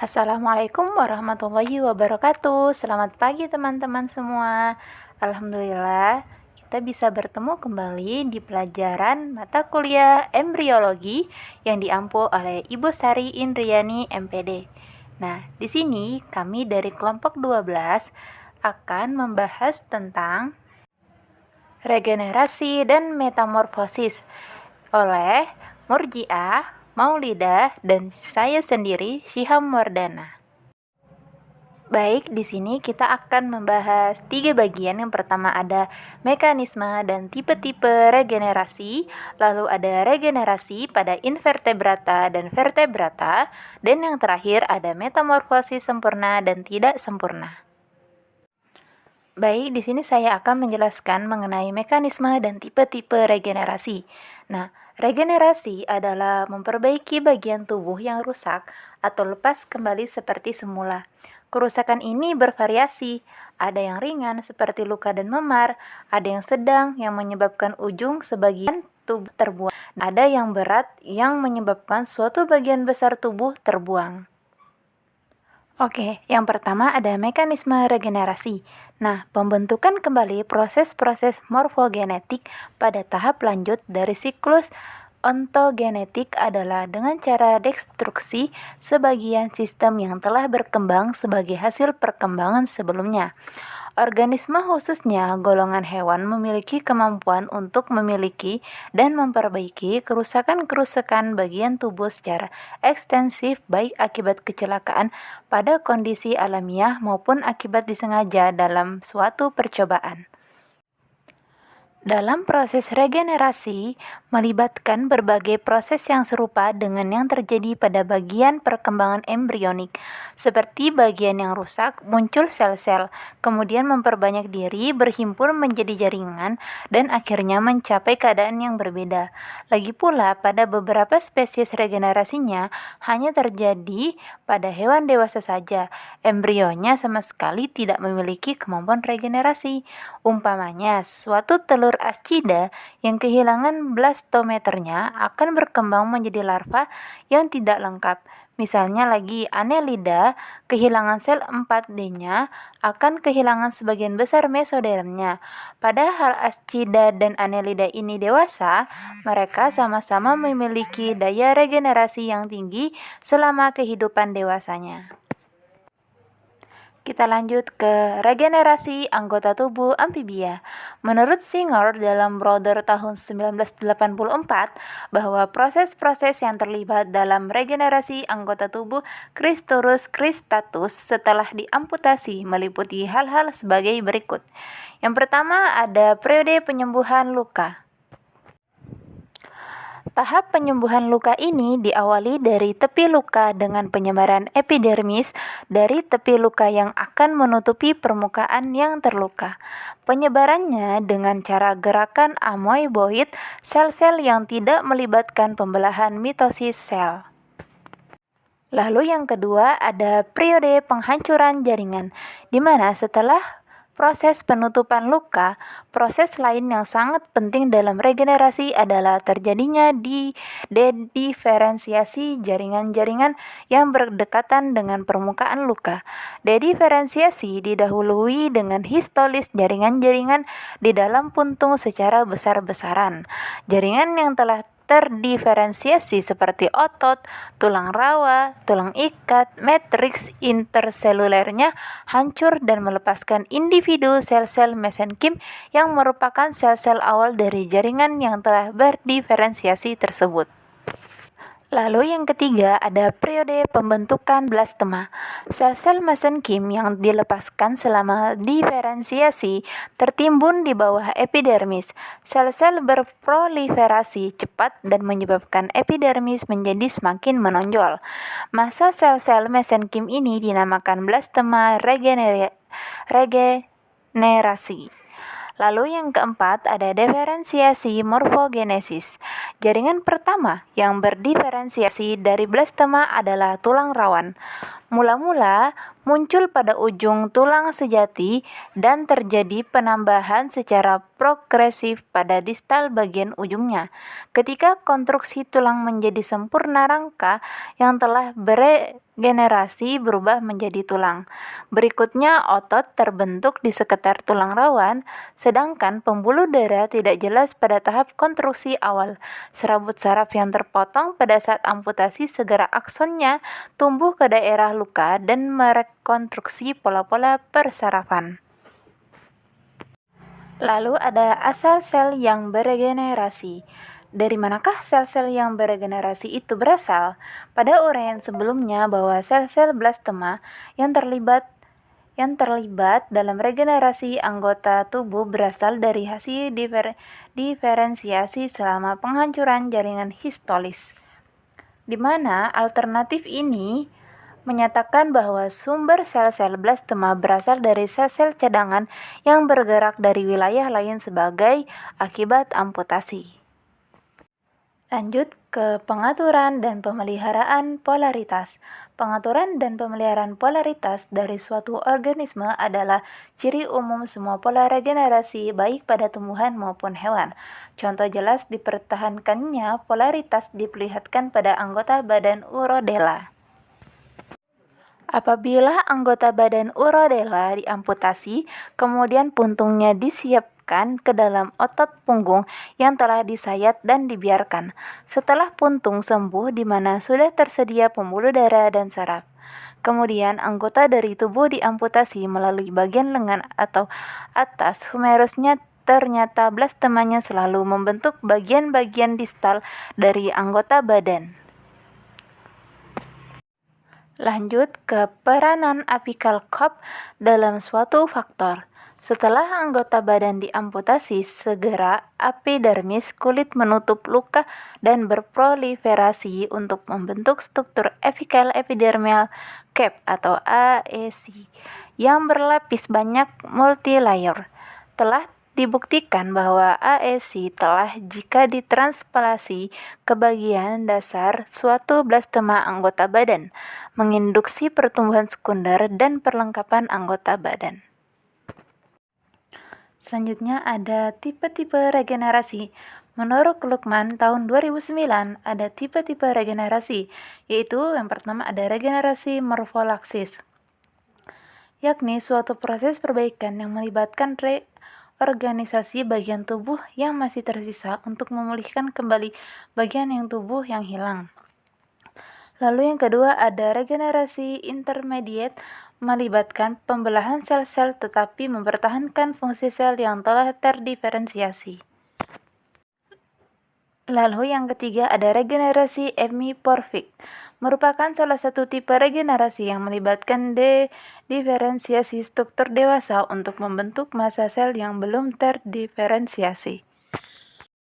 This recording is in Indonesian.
Assalamualaikum warahmatullahi wabarakatuh. Selamat pagi teman-teman semua. Alhamdulillah, kita bisa bertemu kembali di pelajaran mata kuliah embriologi yang diampu oleh Ibu Sari Indriani MPD. Nah, di sini kami dari kelompok 12 akan membahas tentang regenerasi dan metamorfosis oleh Murjiah, Maulidah, dan saya sendiri, Syiham Wardana. Baik, di sini kita akan membahas 3 bagian. Yang pertama ada mekanisme dan tipe-tipe regenerasi, lalu ada regenerasi pada invertebrata dan vertebrata, dan yang terakhir ada metamorfosis sempurna dan tidak sempurna. Baik, di sini saya akan menjelaskan mengenai mekanisme dan tipe-tipe regenerasi. Nah, regenerasi adalah memperbaiki bagian tubuh yang rusak atau lepas kembali seperti semula. Kerusakan ini bervariasi, ada yang ringan seperti luka dan memar, ada yang sedang yang menyebabkan ujung sebagian tubuh terbuang, ada yang berat yang menyebabkan suatu bagian besar tubuh terbuang. Oke, yang pertama ada mekanisme regenerasi. Nah, pembentukan kembali proses-proses morfogenetik pada tahap lanjut dari siklus ontogenetik adalah dengan cara destruksi sebagian sistem yang telah berkembang sebagai hasil perkembangan sebelumnya. Organisme khususnya golongan hewan memiliki kemampuan untuk memiliki dan memperbaiki kerusakan-kerusakan bagian tubuh secara ekstensif baik akibat kecelakaan pada kondisi alamiah maupun akibat disengaja dalam suatu percobaan. Dalam proses regenerasi, melibatkan berbagai proses yang serupa dengan yang terjadi pada bagian perkembangan embrionik. Seperti bagian yang rusak, muncul sel-sel, kemudian memperbanyak diri, berhimpun menjadi jaringan, dan akhirnya mencapai keadaan yang berbeda. Lagi pula, pada beberapa spesies regenerasinya hanya terjadi pada hewan dewasa saja. Embrionya sama sekali tidak memiliki kemampuan regenerasi. Umpamanya, suatu telur ascida yang kehilangan blastometernya akan berkembang menjadi larva yang tidak lengkap. Misalnya lagi Annelida, kehilangan sel 4D-nya akan kehilangan sebagian besar mesodermnya. Padahal ascida dan Annelida ini dewasa, mereka sama-sama memiliki daya regenerasi yang tinggi selama kehidupan dewasanya. Kita lanjut ke regenerasi anggota tubuh amfibia. Menurut Singer dalam Brother tahun 1984 bahwa proses-proses yang terlibat dalam regenerasi anggota tubuh Cristurus cristatus setelah diamputasi meliputi hal-hal sebagai berikut. Yang pertama ada periode penyembuhan luka. Tahap penyembuhan luka ini diawali dari tepi luka dengan penyebaran epidermis dari tepi luka yang akan menutupi permukaan yang terluka. Penyebarannya dengan cara gerakan amoeboid sel-sel yang tidak melibatkan pembelahan mitosis sel. Lalu yang kedua ada periode penghancuran jaringan, di mana setelah proses penutupan luka, proses lain yang sangat penting dalam regenerasi adalah terjadinya dediferensiasi jaringan-jaringan yang berdekatan dengan permukaan luka. Dediferensiasi didahului dengan histolis jaringan-jaringan di dalam puntung secara besar-besaran. Jaringan yang telah terdiferensiasi seperti otot, tulang rawa, tulang ikat, matriks interselulernya hancur dan melepaskan individu sel-sel mesenkim yang merupakan sel-sel awal dari jaringan yang telah berdiferensiasi tersebut. Lalu yang ketiga ada periode pembentukan blastema. Sel-sel mesenkim yang dilepaskan selama diferensiasi tertimbun di bawah epidermis. Sel-sel berproliferasi cepat dan menyebabkan epidermis menjadi semakin menonjol. Masa sel-sel mesenkim ini dinamakan blastema regenerasi. Lalu yang keempat ada diferensiasi morfogenesis. Jaringan pertama yang berdiferensiasi dari blastema adalah tulang rawan. Mula-mula muncul pada ujung tulang sejati dan terjadi penambahan secara progresif pada distal bagian ujungnya. Ketika konstruksi tulang menjadi sempurna, rangka yang telah beregenerasi berubah menjadi tulang. Berikutnya otot terbentuk di sekitar tulang rawan, sedangkan pembuluh darah tidak jelas pada tahap konstruksi awal. Serabut saraf yang terpotong pada saat amputasi segera aksonnya tumbuh ke daerah luka dan merekonstruksi pola-pola persarafan. Lalu ada asal sel yang beregenerasi. Dari manakah sel-sel yang beregenerasi itu berasal? Pada uraian sebelumnya bahwa sel-sel blastema yang terlibat dalam regenerasi anggota tubuh berasal dari hasil diferensiasi selama penghancuran jaringan histolis, di mana alternatif ini menyatakan bahwa sumber sel-sel blastema berasal dari sel-sel cadangan yang bergerak dari wilayah lain sebagai akibat amputasi. Lanjut ke pengaturan dan pemeliharaan polaritas. Pengaturan dan pemeliharaan polaritas dari suatu organisme adalah ciri umum semua pola regenerasi baik pada tumbuhan maupun hewan. Contoh jelas dipertahankannya polaritas diperlihatkan pada anggota badan Urodela. Apabila anggota badan Urodela diamputasi, kemudian puntungnya disiapkan ke dalam otot punggung yang telah disayat dan dibiarkan. Setelah puntung sembuh di mana sudah tersedia pembuluh darah dan saraf. Kemudian anggota dari tubuh diamputasi melalui bagian lengan atau atas humerusnya. Ternyata blastemanya selalu membentuk bagian-bagian distal dari anggota badan. Lanjut ke peranan apical corp dalam suatu faktor. Setelah anggota badan diamputasi, segera epidermis kulit menutup luka dan berproliferasi untuk membentuk struktur apical epidermal cap atau AEC yang berlapis banyak multilayer. Telah dibuktikan bahwa AFC telah jika ditransplantasi ke bagian dasar suatu blastema anggota badan, menginduksi pertumbuhan sekunder dan perlengkapan anggota badan. Selanjutnya ada tipe-tipe regenerasi. Menurut Luqman tahun 2009 ada tipe-tipe regenerasi, yaitu yang pertama ada regenerasi morfolaksis, yakni suatu proses perbaikan yang melibatkan organisasi bagian tubuh yang masih tersisa untuk memulihkan kembali bagian yang tubuh yang hilang. Lalu yang kedua ada regenerasi intermediate, melibatkan pembelahan sel-sel tetapi mempertahankan fungsi sel yang telah terdiferensiasi. Lalu yang ketiga ada regenerasi hemiporfik, merupakan salah satu tipe regenerasi yang melibatkan diferensiasi struktur dewasa untuk membentuk massa sel yang belum terdiferensiasi.